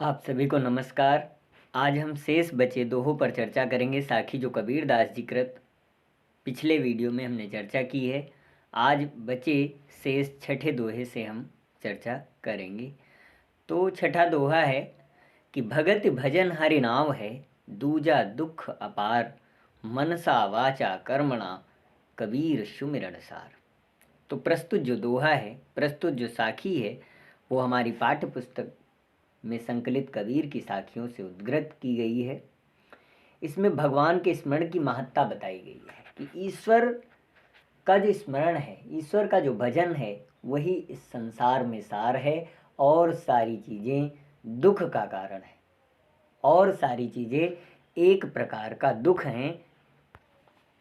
आप सभी को नमस्कार। आज हम शेष बचे दोहों पर चर्चा करेंगे। साखी जो कबीरदास जी कृत पिछले वीडियो में हमने चर्चा की है। आज बचे शेष छठे दोहे से हम चर्चा करेंगे। तो छठा दोहा है कि भगत भजन हरि नाम है, दूजा दुख अपार, मनसा वाचा कर्मणा, कबीर सुमिरन सार। तो प्रस्तुत जो दोहा है, प्रस्तुत जो साखी है, वो हमारी पाठ्य पुस्तक में संकलित कबीर की साखियों से उद्गृत की गई है। इसमें भगवान के स्मरण की महत्ता बताई गई है कि ईश्वर का जो स्मरण है, ईश्वर का जो भजन है, वही इस संसार में सार है और सारी चीज़ें दुख का कारण है और सारी चीज़ें एक प्रकार का दुख हैं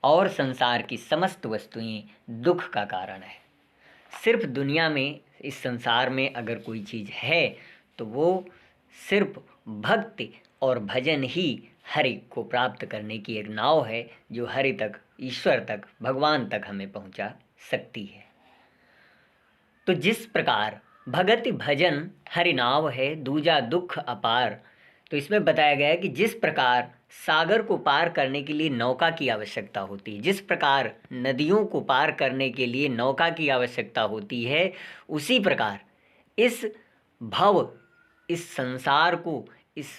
और संसार की समस्त वस्तुएं दुख का कारण है। सिर्फ दुनिया में, इस संसार में अगर कोई चीज़ है तो वो सिर्फ भक्ति और भजन ही हरि को प्राप्त करने की एक नाव है जो हरि तक, ईश्वर तक, भगवान तक हमें पहुंचा सकती है। तो जिस प्रकार भगति भजन हरि नाव है, दूजा दुख अपार, तो इसमें बताया गया है कि जिस प्रकार सागर को पार करने के लिए नौका की आवश्यकता होती है, जिस प्रकार नदियों को पार करने के लिए नौका की आवश्यकता होती है, उसी प्रकार इस भव, इस संसार को, इस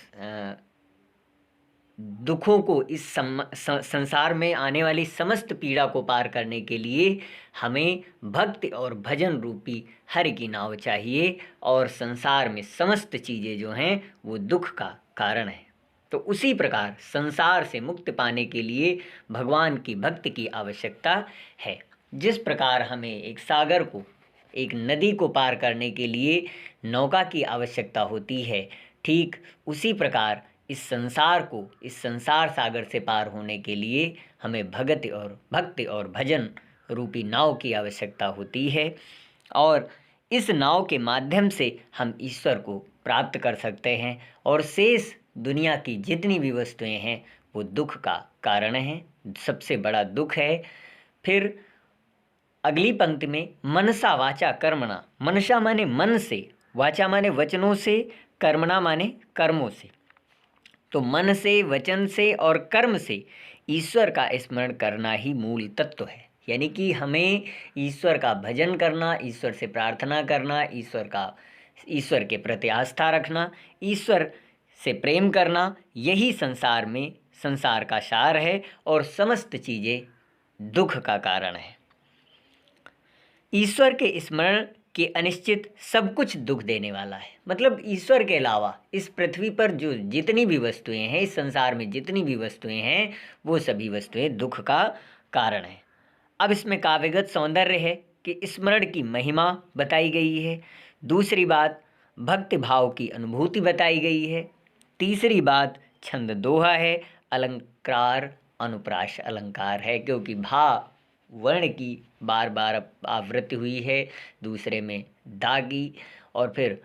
दुखों को, इस संसार में आने वाली समस्त पीड़ा को पार करने के लिए हमें भक्ति और भजन रूपी हरि की नाव चाहिए और संसार में समस्त चीज़ें जो हैं वो दुख का कारण है। तो उसी प्रकार संसार से मुक्ति पाने के लिए भगवान की भक्ति की आवश्यकता है। जिस प्रकार हमें एक सागर को, एक नदी को पार करने के लिए नौका की आवश्यकता होती है, ठीक उसी प्रकार इस संसार को, इस संसार सागर से पार होने के लिए हमें भक्ति और भजन रूपी नाव की आवश्यकता होती है और इस नाव के माध्यम से हम ईश्वर को प्राप्त कर सकते हैं और शेष दुनिया की जितनी भी वस्तुएं हैं वो दुख का कारण हैं, सबसे बड़ा दुख है। फिर अगली पंक्ति में मनसा वाचा कर्मणा, मनसा माने मन से, वाचा माने वचनों से, कर्मणा माने कर्मों से। तो मन से, वचन से और कर्म से ईश्वर का स्मरण करना ही मूल तत्व है। यानी कि हमें ईश्वर का भजन करना, ईश्वर से प्रार्थना करना, ईश्वर के प्रति आस्था रखना, ईश्वर से प्रेम करना, यही संसार में, संसार का सार है और समस्त चीज़ें दुख का कारण है। ईश्वर के स्मरण कि अनिश्चित सब कुछ दुख देने वाला है। मतलब ईश्वर के अलावा इस पृथ्वी पर जो जितनी भी वस्तुएं हैं, इस संसार में जितनी भी वस्तुएं हैं, वो सभी वस्तुएं दुख का कारण हैं। अब इसमें काव्यगत सौंदर्य है कि स्मरण की महिमा बताई गई है। दूसरी बात भक्ति भाव की अनुभूति बताई गई है। तीसरी बात छंद दोहा है, अलंकार अनुप्रास अलंकार है क्योंकि भा वर्ण की बार बार आवृत्ति हुई है, दूसरे में दागी, और फिर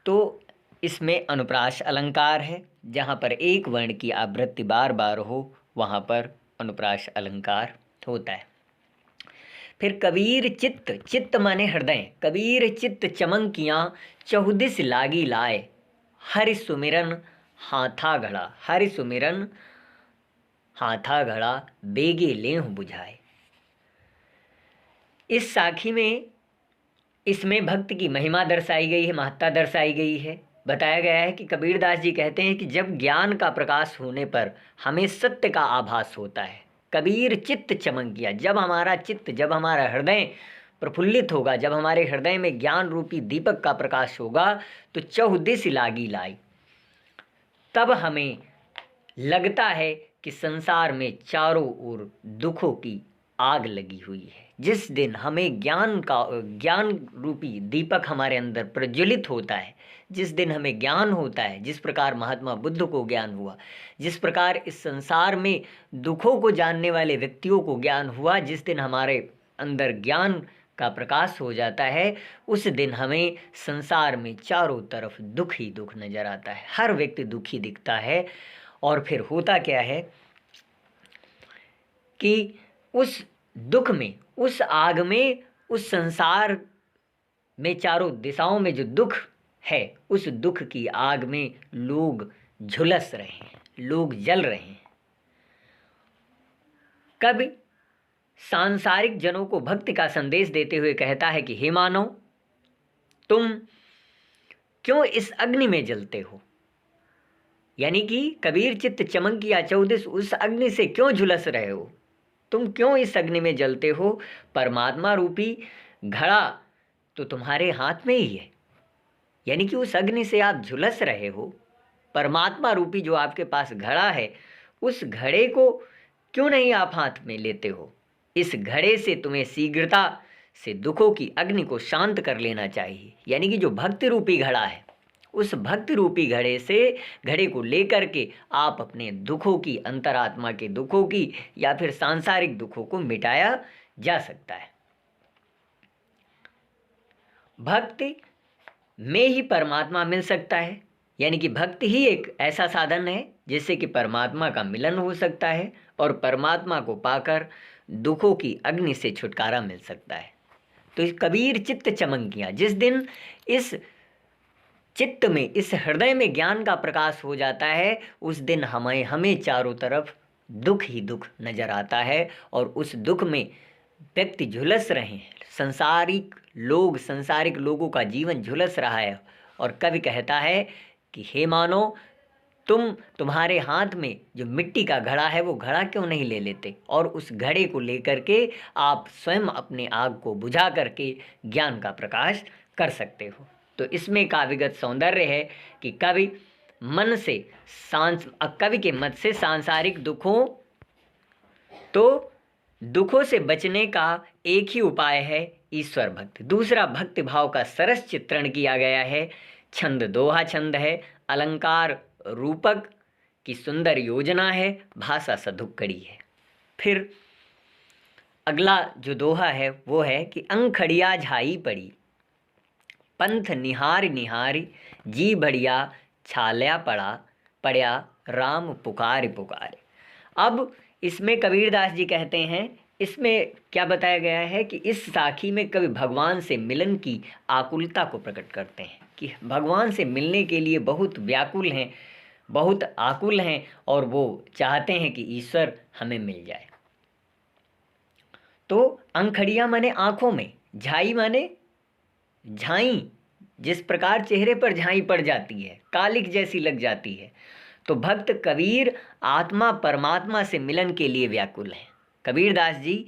तो इसमें अनुप्रास अलंकार है। जहाँ पर एक वर्ण की आवृत्ति बार बार हो वहाँ पर अनुप्रास अलंकार होता है। फिर कबीर चित्त, चित्त माने हृदय, कबीर चित्त चमंकियाँ चहुदिस लागी लाए, हरि सुमिरन हाथा घड़ा, हरि सुमिरन हाथा घड़ा बेगे लेह बुझाए। इस साखी में, इसमें भक्त की महिमा दर्शाई गई है, महत्ता दर्शाई गई है। बताया गया है कि कबीरदास जी कहते हैं कि जब ज्ञान का प्रकाश होने पर हमें सत्य का आभास होता है, कबीर चित्त चमक गया, जब हमारा चित्त, जब हमारा हृदय प्रफुल्लित होगा, जब हमारे हृदय में ज्ञान रूपी दीपक का प्रकाश होगा, तो चहुदिस लागी लाई, तब हमें लगता है कि संसार में चारों ओर दुखों की आग लगी हुई है। जिस दिन हमें ज्ञान रूपी दीपक हमारे अंदर प्रज्वलित होता है, जिस दिन हमें ज्ञान होता है, जिस प्रकार महात्मा बुद्ध को ज्ञान हुआ, जिस प्रकार इस संसार में दुखों को जानने वाले व्यक्तियों को ज्ञान हुआ, जिस दिन हमारे अंदर ज्ञान का प्रकाश हो जाता है, उस दिन हमें संसार में चारों तरफ दुख ही दुख नजर आता है, हर व्यक्ति दुखी दिखता है। और फिर होता क्या है कि उस दुख में, उस आग में, उस संसार में चारों दिशाओं में जो दुख है, उस दुख की आग में लोग झुलस रहे हैं, लोग जल रहे हैं। कवि सांसारिक जनों को भक्ति का संदेश देते हुए कहता है कि हे मानव, तुम क्यों इस अग्नि में जलते हो? यानी कि कबीर चित्त चमकिया चौदिस, उस अग्नि से क्यों झुलस रहे हो? तुम क्यों इस अग्नि में जलते हो? परमात्मा रूपी घड़ा तो तुम्हारे हाथ में ही है। यानी कि उस अग्नि से आप झुलस रहे हो। परमात्मा रूपी जो आपके पास घड़ा है, उस घड़े को क्यों नहीं आप हाथ में लेते हो? इस घड़े से तुम्हें शीघ्रता से दुखों की अग्नि को शांत कर लेना चाहिए। यानी कि जो भक्ति रूपी घड़ा है, उस भक्ति रूपी घड़े को लेकर के आप अपने दुखों की, अंतरात्मा के दुखों की या फिर सांसारिक दुखों को मिटाया जा सकता है। भक्ति में ही परमात्मा मिल सकता है। यानी कि भक्ति ही एक ऐसा साधन है जिससे कि परमात्मा का मिलन हो सकता है और परमात्मा को पाकर दुखों की अग्नि से छुटकारा मिल सकता है। तो इस कबीर चित्त चमकिया, जिस दिन इस चित्त में, इस हृदय में ज्ञान का प्रकाश हो जाता है, उस दिन हमें चारों तरफ दुख ही दुख नजर आता है और उस दुख में व्यक्ति झुलस रहे हैं। सांसारिक लोगों का जीवन झुलस रहा है। और कवि कहता है कि हे मानो, तुम्हारे हाथ में जो मिट्टी का घड़ा है, वो घड़ा क्यों नहीं ले लेते और उस घड़े को लेकर के आप स्वयं अपने आग को बुझा करके ज्ञान का प्रकाश कर सकते हो। तो इसमें काव्यगत सौंदर्य है कि कवि के मत से सांसारिक दुखों से बचने का एक ही उपाय है, ईश्वर भक्ति। दूसरा, भक्ति भाव का सरस चित्रण किया गया है। छंद दोहा छंद है, अलंकार रूपक की सुंदर योजना है, भाषा सधुक्कड़ी है। फिर अगला जो दोहा है वो है कि अंखड़िया झाई पड़ी, पंथ निहार निहारी, जी बढ़िया छाल्या पड़या, राम पुकार पुकारे। अब इसमें कबीरदास जी कहते हैं, इसमें क्या बताया गया है कि इस साखी में कवि भगवान से मिलन की आकुलता को प्रकट करते हैं कि भगवान से मिलने के लिए बहुत व्याकुल हैं, बहुत आकुल हैं और वो चाहते हैं कि ईश्वर हमें मिल जाए। तो अंखड़िया माने आंखों में, झाई माने झाई, जिस प्रकार चेहरे पर झाई पड़ जाती है, कालिक जैसी लग जाती है। तो भक्त कबीर आत्मा परमात्मा से मिलन के लिए व्याकुल हैं। कबीरदास जी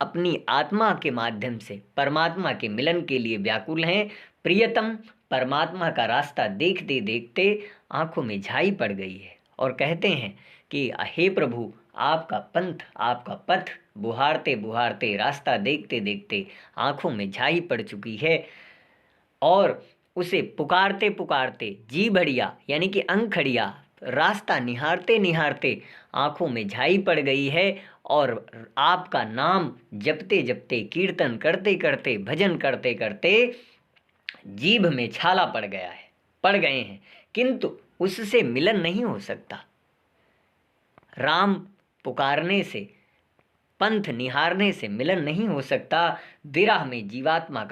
अपनी आत्मा के माध्यम से परमात्मा के मिलन के लिए व्याकुल हैं। प्रियतम परमात्मा का रास्ता देखते देखते आंखों में झाई पड़ गई है और कहते हैं कि हे प्रभु, आपका पंथ, आपका पथ बुहारते बुहारते, रास्ता देखते देखते आंखों में झाई पड़ चुकी है और उसे पुकारते पुकारते जी बढ़िया यानी कि अंखड़िया, रास्ता निहारते निहारते आंखों में झाई पड़ गई है और आपका नाम जपते जपते, कीर्तन करते करते, भजन करते करते जीभ में छाला पड़ गए हैं, किंतु उससे मिलन नहीं हो सकता। राम पुकारने से, पंथ निहारने से मिलन नहीं हो सकता। विरह में जीवात्मा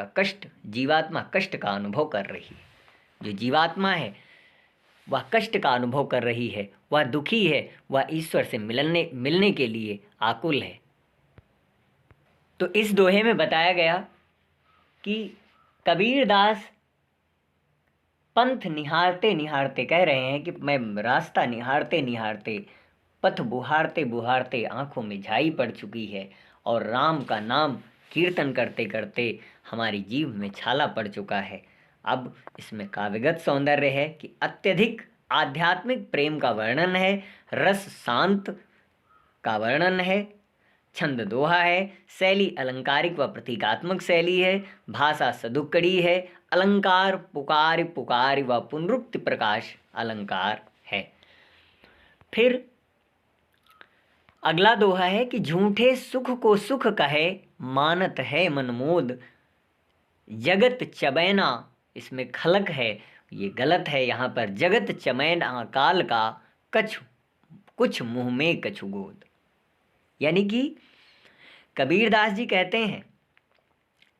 कष्ट का अनुभव कर रही है। जो जीवात्मा है वह कष्ट का अनुभव कर रही है, वह दुखी है, वह ईश्वर से मिलने के लिए आकुल है। तो इस दोहे में बताया गया कि कबीरदास पंथ निहारते निहारते कह रहे हैं कि मैं रास्ता निहारते निहारते, पथ बुहारते बुहारते आंखों में झाई पड़ चुकी है और राम का नाम कीर्तन करते करते हमारी जीभ में छाला पड़ चुका है। अब इसमें काव्यगत सौंदर्य है कि अत्यधिक आध्यात्मिक प्रेम का वर्णन है, रस शांत का वर्णन है, छंद दोहा है, शैली अलंकारिक व प्रतीकात्मक शैली है, भाषा सधुक्कड़ी है, अलंकार पुकार पुकार व पुनरुक्ति प्रकाश अलंकार है। फिर अगला दोहा है कि झूठे सुख को सुख कहे, मानत है मनमोद, जगत चबैना, इसमें खलक है, ये गलत है यहाँ पर, जगत चमैना काल का कुछ मुँह में कछु गोद। यानी कि कबीरदास जी कहते हैं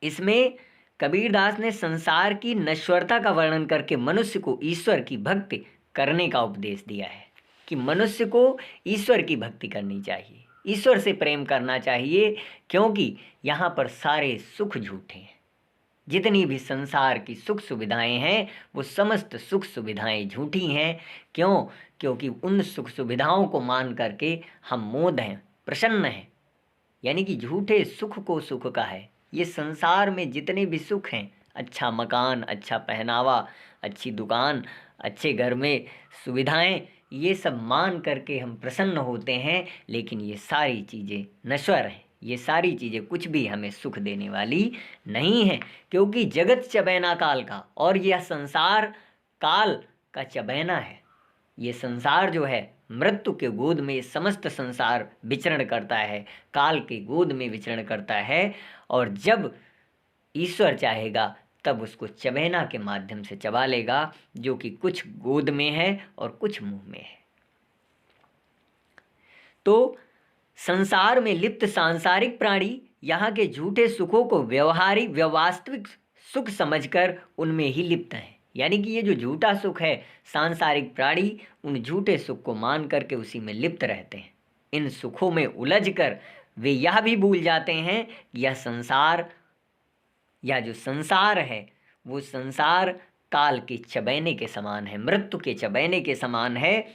इसमें कबीरदास ने संसार की नश्वरता का वर्णन करके मनुष्य को ईश्वर की भक्ति करने का उपदेश दिया है कि मनुष्य को ईश्वर की भक्ति करनी चाहिए, ईश्वर से प्रेम करना चाहिए, क्योंकि यहाँ पर सारे सुख झूठे हैं। जितनी भी संसार की सुख सुविधाएं हैं वो समस्त सुख सुविधाएं झूठी हैं। क्यों? क्योंकि उन सुख सुविधाओं को मान करके हम मोद हैं, प्रसन्न हैं, यानी कि झूठे सुख को सुख का है। ये संसार में जितने भी सुख हैं, अच्छा मकान, अच्छा पहनावा, अच्छी दुकान, अच्छे घर में सुविधाएं, ये सब मान करके हम प्रसन्न होते हैं, लेकिन ये सारी चीज़ें नश्वर हैं। ये सारी चीज़ें कुछ भी हमें सुख देने वाली नहीं है, क्योंकि जगत चबैना काल का, और यह संसार काल का चबैना है। ये संसार जो है मृत्यु के गोद में समस्त संसार विचरण करता है, काल के गोद में विचरण करता है, और जब ईश्वर चाहेगा तब उसको चबैना के माध्यम से चबा लेगा, जो कि कुछ गोद में है और कुछ मुंह में है। तो संसार में लिप्त सांसारिक प्राणी यहाँ के झूठे सुखों को व्यवहारिक व्यवास्तविक सुख समझकर उनमें ही लिप्त हैं। यानी कि ये जो झूठा सुख है, सांसारिक प्राणी उन झूठे सुख को मान करके उसी में लिप्त रहते हैं। इन सुखों में उलझकर वे यह भी भूल जाते हैं कि यह संसार या जो संसार है वो संसार काल के चबैने के समान है, मृत्यु के चबैने के समान है।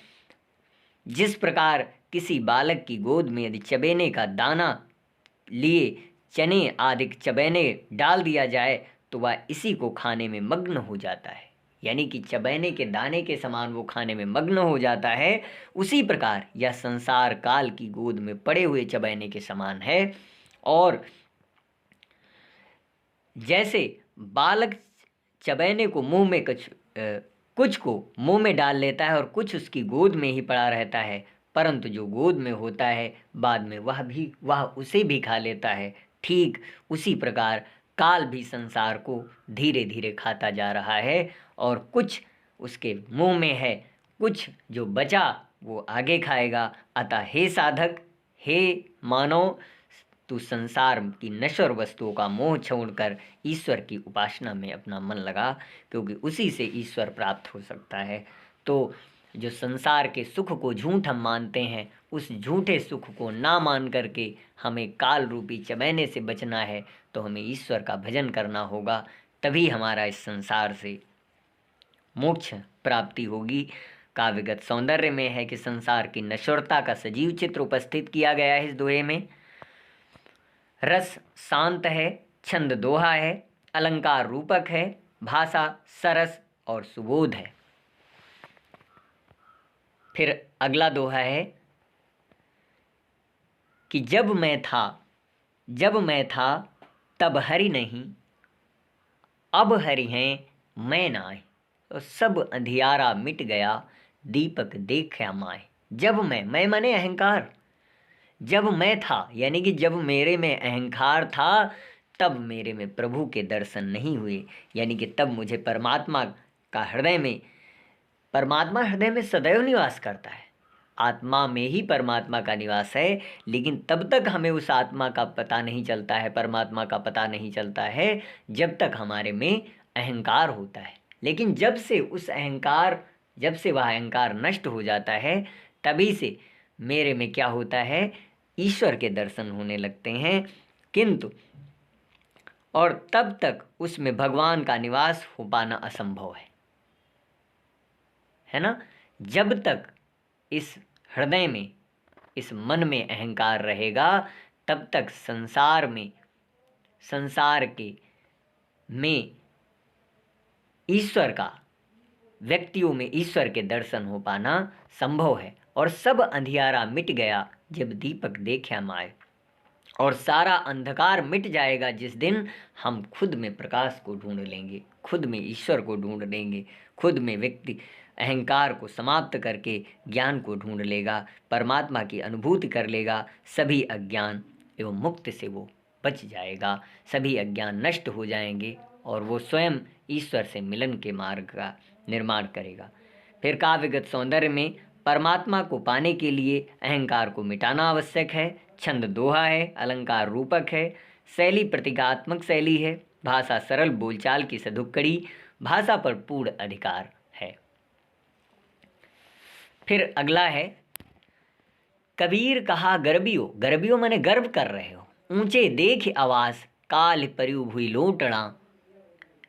जिस प्रकार किसी बालक की गोद में यदि चबेने का दाना लिए चने आदि चबैने डाल दिया जाए तो वह इसी को खाने में मग्न हो जाता है, यानी कि चबैने के दाने के समान वो खाने में मग्न हो जाता है। उसी प्रकार यह संसार काल की गोद में पड़े हुए चबैने के समान है। और जैसे बालक चबैने को मुंह में कुछ को मुंह में डाल लेता है और कुछ उसकी गोद में ही पड़ा रहता है, परंतु जो गोद में होता है बाद में वह उसे भी खा लेता है। ठीक उसी प्रकार काल भी संसार को धीरे धीरे खाता जा रहा है, और कुछ उसके मुंह में है, कुछ जो बचा वो आगे खाएगा। अतः हे साधक, हे मानव, तू संसार की नश्वर वस्तुओं का मोह छोड़कर ईश्वर की उपासना में अपना मन लगा, क्योंकि उसी से ईश्वर प्राप्त हो सकता है। तो जो संसार के सुख को झूठ हम मानते हैं, उस झूठे सुख को ना मान करके हमें काल रूपी चबैने से बचना है। तो हमें ईश्वर का भजन करना होगा, तभी हमारा इस संसार से मोक्ष प्राप्ति होगी। काव्यगत सौंदर्य में है कि संसार की नश्वरता का सजीव चित्र उपस्थित किया गया है इस दोहे में। रस शांत है, छंद दोहा है, अलंकार रूपक है, भाषा सरस और सुबोध है। फिर अगला दोहा है कि जब मैं था तब हरि नहीं, अब हरि हैं मैं नाय, तो सब अंधियारा मिट गया, दीपक देखा माय। जब मैं माने अहंकार, जब मैं था यानी कि जब मेरे में अहंकार था तब मेरे में प्रभु के दर्शन नहीं हुए, यानी कि तब मुझे परमात्मा हृदय में सदैव निवास करता है। आत्मा में ही परमात्मा का निवास है, लेकिन तब तक हमें उस आत्मा का पता नहीं चलता है, परमात्मा का पता नहीं चलता है जब तक हमारे में अहंकार होता है। लेकिन जब से वह अहंकार नष्ट हो जाता है, तभी से मेरे में क्या होता है, ईश्वर के दर्शन होने लगते हैं। किंतु और तब तक उसमें भगवान का निवास हो पाना असंभव है ना। जब तक इस हृदय में, इस मन में अहंकार रहेगा, तब तक संसार में ईश्वर का, व्यक्तियों में ईश्वर के दर्शन हो पाना संभव है। और सब अंधियारा मिट गया जब दीपक देखा माय, और सारा अंधकार मिट जाएगा जिस दिन हम खुद में प्रकाश को ढूंढ लेंगे, खुद में ईश्वर को ढूंढ लेंगे, खुद में व्यक्ति अहंकार को समाप्त करके ज्ञान को ढूंढ लेगा, परमात्मा की अनुभूति कर लेगा। सभी अज्ञान एवं मुक्त से वो बच जाएगा, सभी अज्ञान नष्ट हो जाएंगे और वो स्वयं ईश्वर से मिलन के मार्ग का निर्माण करेगा। फिर काव्यगत सौंदर्य में परमात्मा को पाने के लिए अहंकार को मिटाना आवश्यक है। छंद दोहा है, अलंकार रूपक है, शैली प्रतीकात्मक शैली है, भाषा सरल बोलचाल की सधुक्कड़ी, भाषा पर पूर्ण अधिकार है। फिर अगला है, कबीर कहा गर्बियो, गर्बियो माने गर्व कर रहे हो, ऊंचे देख आवास, काल परिउ हुई लोटना,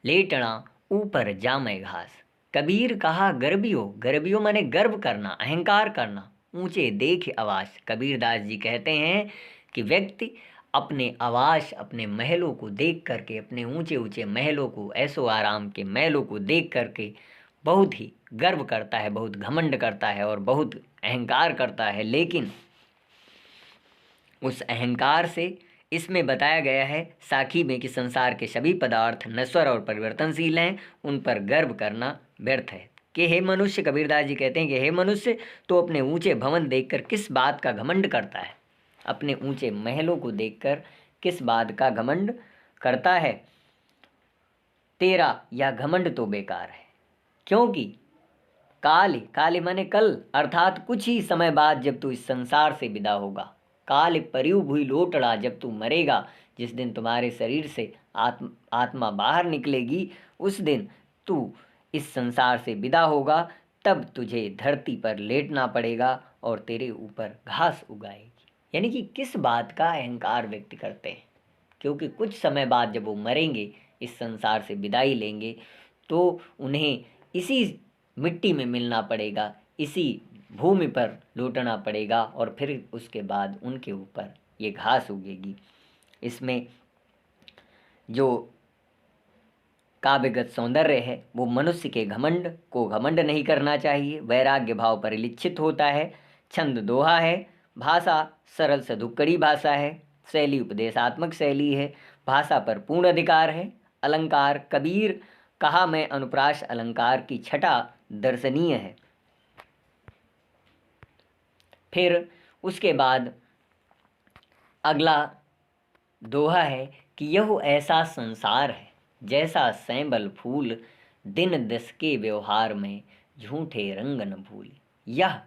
लेटना ऊपर जामे घास। कबीर कहा गर्बियो, गर्बियो माने गर्व करना, अहंकार करना, ऊंचे देख आवास। कबीरदास जी कहते हैं कि व्यक्ति अपने आवास, अपने महलों को देख करके, अपने ऊंचे ऊंचे महलों को, ऐसो आराम के महलों को देख करके बहुत ही गर्व करता है, बहुत घमंड करता है और बहुत अहंकार करता है। लेकिन उस अहंकार से इसमें बताया गया है साखी में कि संसार के सभी पदार्थ नश्वर और परिवर्तनशील हैं, उन पर गर्व करना व्यर्थ है। कि हे मनुष्य, कबीरदास जी कहते हैं कि हे मनुष्य, तो अपने ऊंचे भवन देखकर किस बात का घमंड करता है, अपने ऊंचे महलों को देखकर किस बात का घमंड करता है। तेरा यह घमंड तो बेकार है, क्योंकि काल, काल माने कल, अर्थात कुछ ही समय बाद जब तू इस संसार से विदा होगा, काल परिउ भुई लोटड़ा, जब तू मरेगा, जिस दिन तुम्हारे शरीर से आत्मा बाहर निकलेगी, उस दिन तू इस संसार से विदा होगा, तब तुझे धरती पर लेटना पड़ेगा और तेरे ऊपर घास उगाएगी। यानी कि किस बात का अहंकार व्यक्त करते हैं, क्योंकि कुछ समय बाद जब वो मरेंगे, इस संसार से विदाई लेंगे, तो उन्हें इसी मिट्टी में मिलना पड़ेगा, इसी भूमि पर लौटना पड़ेगा और फिर उसके बाद उनके ऊपर ये घास उगेगी। इसमें जो काव्यगत सौंदर्य है वो मनुष्य के घमंड को घमंड नहीं करना चाहिए, वैराग्य भाव परिलक्षित होता है। छंद दोहा है, भाषा सरल सधुक्कड़ी भाषा है, शैली उपदेशात्मक शैली है, भाषा पर पूर्ण अधिकार है। अलंकार, कबीर कहा मैं अनुप्रास अलंकार की छटा दर्शनीय है। फिर उसके बाद अगला दोहा है कि यह ऐसा संसार है जैसा सैंबल फूल, दिन दस के व्यवहार में झूठे रंग न भूल। यह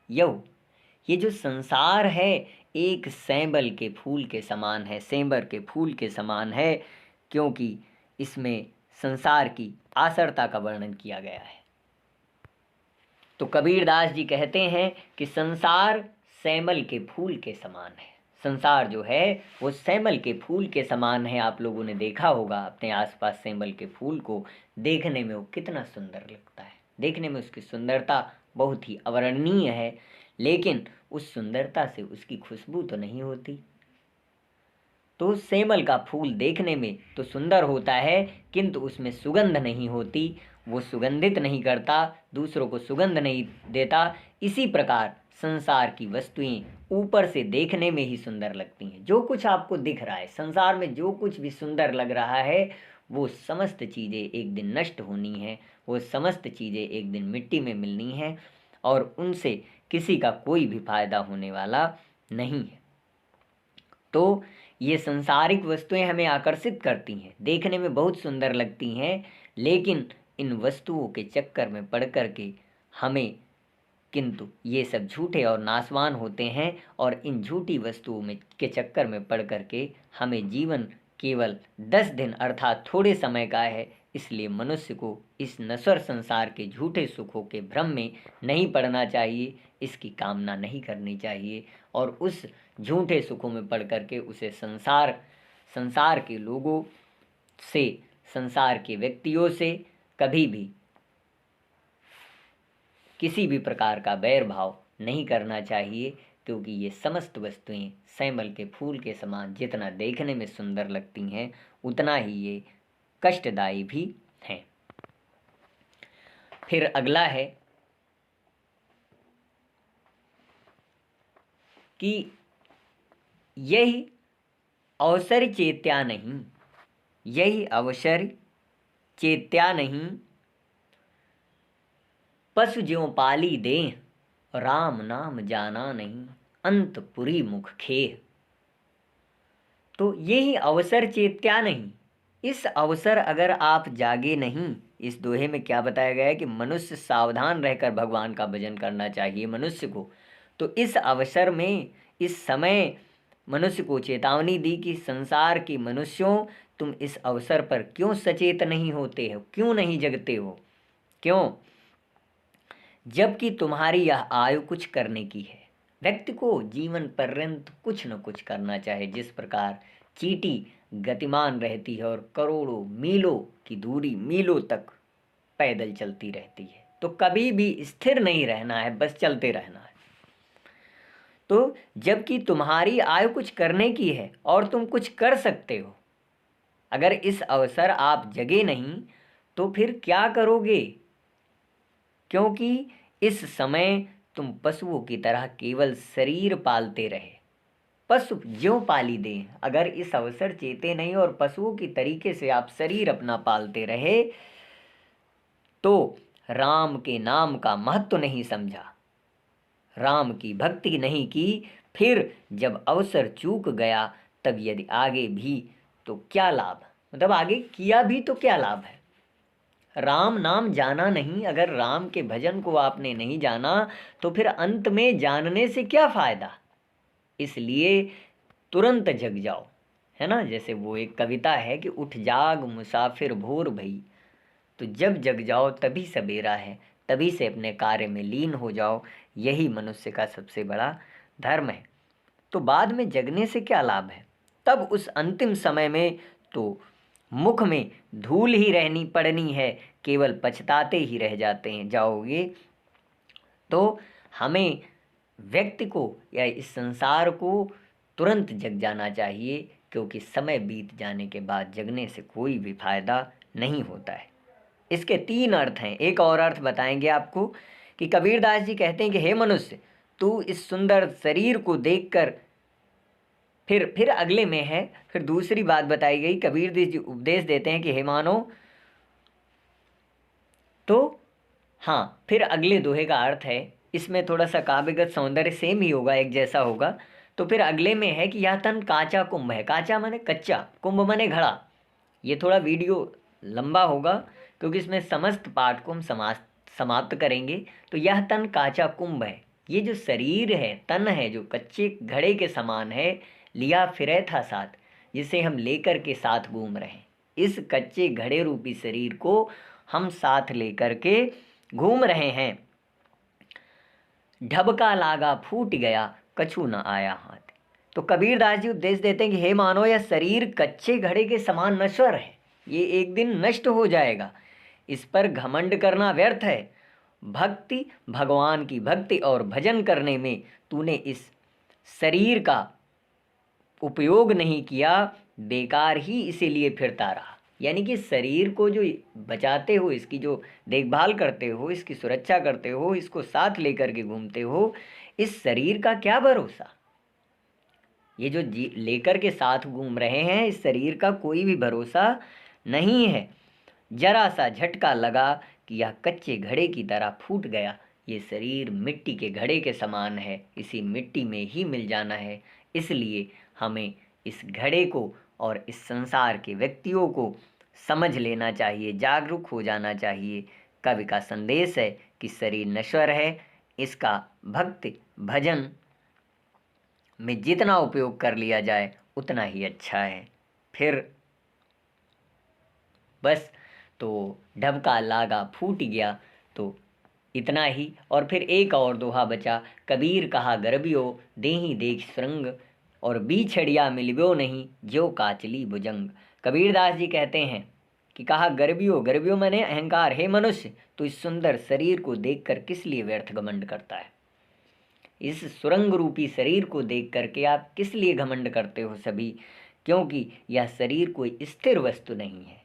ये जो संसार है एक सैंबल के फूल के समान है, सैंबर के फूल के समान है, क्योंकि इसमें संसार की आसरता का वर्णन किया गया है। तो कबीरदास जी कहते हैं कि संसार सैमल के फूल के समान है। संसार जो है वो सैमल के फूल के समान है। आप लोगों ने देखा होगा अपने आसपास सैमल के फूल को, देखने में वो कितना सुंदर लगता है, देखने में उसकी सुंदरता बहुत ही अवर्णनीय है, लेकिन उस सुंदरता से उसकी खुशबू तो नहीं होती। तो सेमल का फूल देखने में तो सुंदर होता है, किंतु उसमें सुगंध नहीं होती, वो सुगंधित नहीं करता, दूसरों को सुगंध नहीं देता। इसी प्रकार संसार की वस्तुएं ऊपर से देखने में ही सुंदर लगती हैं। जो कुछ आपको दिख रहा है संसार में, जो कुछ भी सुंदर लग रहा है, वो समस्त चीज़ें एक दिन नष्ट होनी है, वो समस्त चीज़ें एक दिन मिट्टी में मिलनी है और उनसे किसी का कोई भी फायदा होने वाला नहीं है। तो ये संसारिक वस्तुएं हमें आकर्षित करती हैं, देखने में बहुत सुंदर लगती हैं, लेकिन इन वस्तुओं के चक्कर में पड़ कर के हमें, किंतु ये सब झूठे और नाशवान होते हैं और इन झूठी वस्तुओं में के चक्कर में पड़ कर के हमें जीवन केवल 10 दिन अर्थात थोड़े समय का है। इसलिए मनुष्य को इस नश्वर संसार के झूठे सुखों के भ्रम में नहीं पड़ना चाहिए, इसकी कामना नहीं करनी चाहिए और उस झूठे सुखों में पड़ कर के उसे संसार के लोगों से, संसार के व्यक्तियों से कभी भी किसी भी प्रकार का बैर भाव नहीं करना चाहिए, क्योंकि ये समस्त वस्तुएं सैमल के फूल के समान जितना देखने में सुंदर लगती हैं, उतना ही ये कष्टदायी भी हैं। फिर अगला है कि यही अवसर चेत्या नहीं, यही अवसर चेत्या नहीं, पशु ज्यों पाली देह, राम नाम जाना नहीं, अंतपुरी मुख खेह। तो यही अवसर चेत्या नहीं, इस अवसर अगर आप जागे नहीं, इस दोहे में क्या बताया गया है कि मनुष्य सावधान रहकर भगवान का भजन करना चाहिए मनुष्य को। तो इस अवसर में, इस समय मनुष्य को चेतावनी दी कि संसार के मनुष्यों तुम इस अवसर पर क्यों सचेत नहीं होते हो, क्यों नहीं जगते हो? क्यों? जबकि तुम्हारी यह आयु कुछ करने की है। व्यक्ति को जीवन पर्यंत कुछ न कुछ करना चाहिए। जिस प्रकार चींटी गतिमान रहती है और करोड़ों मीलों की दूरी, मीलों तक पैदल चलती रहती है, तो कभी भी स्थिर नहीं रहना है, बस चलते रहना है। तो जबकि तुम्हारी आयु कुछ करने की है और तुम कुछ कर सकते हो, अगर इस अवसर आप जगे नहीं तो फिर क्या करोगे? क्योंकि इस समय तुम पशुओं की तरह केवल शरीर पालते रहे। पशु ज्यों पाली दें, अगर इस अवसर चेते नहीं और पशुओं की तरीके से आप शरीर अपना पालते रहे तो राम के नाम का महत्व नहीं समझा, राम की भक्ति नहीं की, फिर जब अवसर चूक गया तब यदि आगे भी तो क्या लाभ? मतलब आगे किया भी तो क्या लाभ है? राम नाम जाना नहीं, अगर राम के भजन को आपने नहीं जाना तो फिर अंत में जानने से क्या फायदा? इसलिए तुरंत जग जाओ, है ना। जैसे वो एक कविता है कि उठ जाग मुसाफिर भोर भई, तो जब जग जाओ तभी सवेरा है, तभी से अपने कार्य में लीन हो जाओ। यही मनुष्य का सबसे बड़ा धर्म है। तो बाद में जगने से क्या लाभ है? तब उस अंतिम समय में तो मुख में धूल ही रहनी पड़नी है, केवल पछताते ही रह जाते हैं जाओगे। तो हमें व्यक्ति को या इस संसार को तुरंत जग जाना चाहिए, क्योंकि समय बीत जाने के बाद जगने से कोई भी फायदा नहीं होता है। इसके 3 अर्थ हैं। एक और अर्थ बताएंगे आपको कि कबीरदास जी कहते हैं कि हे मनुष्य, तू इस सुंदर शरीर को देखकर, फिर अगले में है, फिर दूसरी बात बताई गई। कबीरदास जी उपदेश देते हैं कि हे मानो, तो हाँ, फिर अगले दोहे का अर्थ है, इसमें थोड़ा सा काव्यगत सौंदर्य सेम ही होगा, एक जैसा होगा। तो फिर अगले में है कि यह तन काचा कुंभ है। काचा माने कच्चा, कुंभ माने घड़ा। ये थोड़ा वीडियो लंबा होगा क्योंकि इसमें समस्त पाठ को हम समाप्त करेंगे। तो यह तन काचा कुंभ है, ये जो शरीर है, तन है, जो कच्चे घड़े के समान है, लिया फिरे था साथ, जिसे हम लेकर के साथ घूम रहे हैं। इस कच्चे घड़े रूपी शरीर को हम साथ लेकर के घूम रहे हैं। ढबका लागा फूट गया, कछु न आया हाथ। तो कबीरदास जी उपदेश देते हैं कि हे मानो, यह शरीर कच्चे घड़े के समान नश्वर है, ये एक दिन नष्ट हो जाएगा, इस पर घमंड करना व्यर्थ है। भक्ति, भगवान की भक्ति और भजन करने में तूने इस शरीर का उपयोग नहीं किया, बेकार ही इसीलिए फिरता रहा। यानी कि शरीर को जो बचाते हो, इसकी जो देखभाल करते हो, इसकी सुरक्षा करते हो, इसको साथ लेकर के घूमते हो, इस शरीर का क्या भरोसा? ये जो लेकर के साथ घूम रहे हैं, इस शरीर का कोई भी भरोसा नहीं है। जरा सा झटका लगा कि यह कच्चे घड़े की तरह फूट गया। ये शरीर मिट्टी के घड़े के समान है, इसी मिट्टी में ही मिल जाना है। इसलिए हमें इस घड़े को और इस संसार के व्यक्तियों को समझ लेना चाहिए, जागरूक हो जाना चाहिए। कवि का संदेश है कि शरीर नश्वर है, इसका भक्ति भजन में जितना उपयोग कर लिया जाए उतना ही अच्छा है। फिर बस, तो ढबका लागा फूट गया, तो इतना ही। और फिर एक और दोहा बचा, कबीर कहा गर्बियो, देही देख सुरंग, और बीछड़िया मिलब्यो नहीं, ज्यो काचली भुजंग। कबीरदास जी कहते हैं कि कहा गर्बियो, गर्बियो माने अहंकार, हे मनुष्य, तो इस सुंदर शरीर को देखकर किस लिए व्यर्थ घमंड करता है? इस सुरंग रूपी शरीर को देख करके आप किस लिए घमंड करते हो सभी? क्योंकि यह शरीर कोई स्थिर वस्तु नहीं है।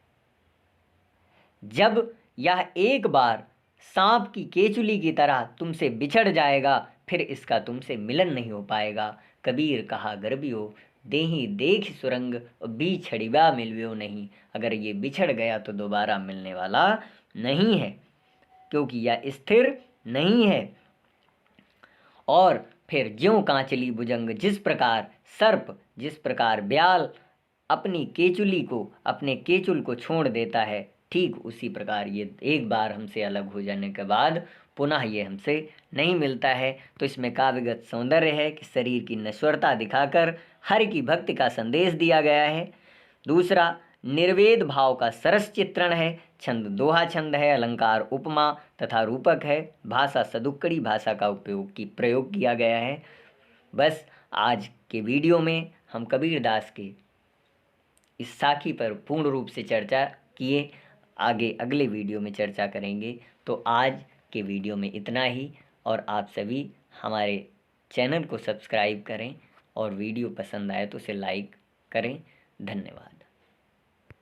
जब यह एक बार सांप की केचुली की तरह तुमसे बिछड़ जाएगा, फिर इसका तुमसे मिलन नहीं हो पाएगा। कबीर कहा गर्बियो, देही देख सुरंग, बिछड़िबा मिलव्यो नहीं। अगर ये बिछड़ गया तो दोबारा मिलने वाला नहीं है, क्योंकि यह स्थिर नहीं है। और फिर ज्यों कांचली भुजंग, जिस प्रकार सर्प, जिस प्रकार ब्याल अपनी केचुली को, अपने केचुल को छोड़ देता है, ठीक उसी प्रकार ये एक बार हमसे अलग हो जाने के बाद पुनः ये हमसे नहीं मिलता है। तो इसमें काव्यगत सौंदर्य है कि शरीर की नश्वरता दिखाकर हरि की भक्ति का संदेश दिया गया है। दूसरा, निर्वेद भाव का सरस चित्रण है। छंद दोहा छंद है, अलंकार उपमा तथा रूपक है, भाषा सदुक्कड़ी भाषा का प्रयोग किया गया है। बस आज के वीडियो में हम कबीरदास के इस साखी पर पूर्ण रूप से चर्चा किए। आगे अगले वीडियो में चर्चा करेंगे। तो आज के वीडियो में इतना ही, और आप सभी हमारे चैनल को सब्सक्राइब करें और वीडियो पसंद आए तो उसे लाइक करें। धन्यवाद।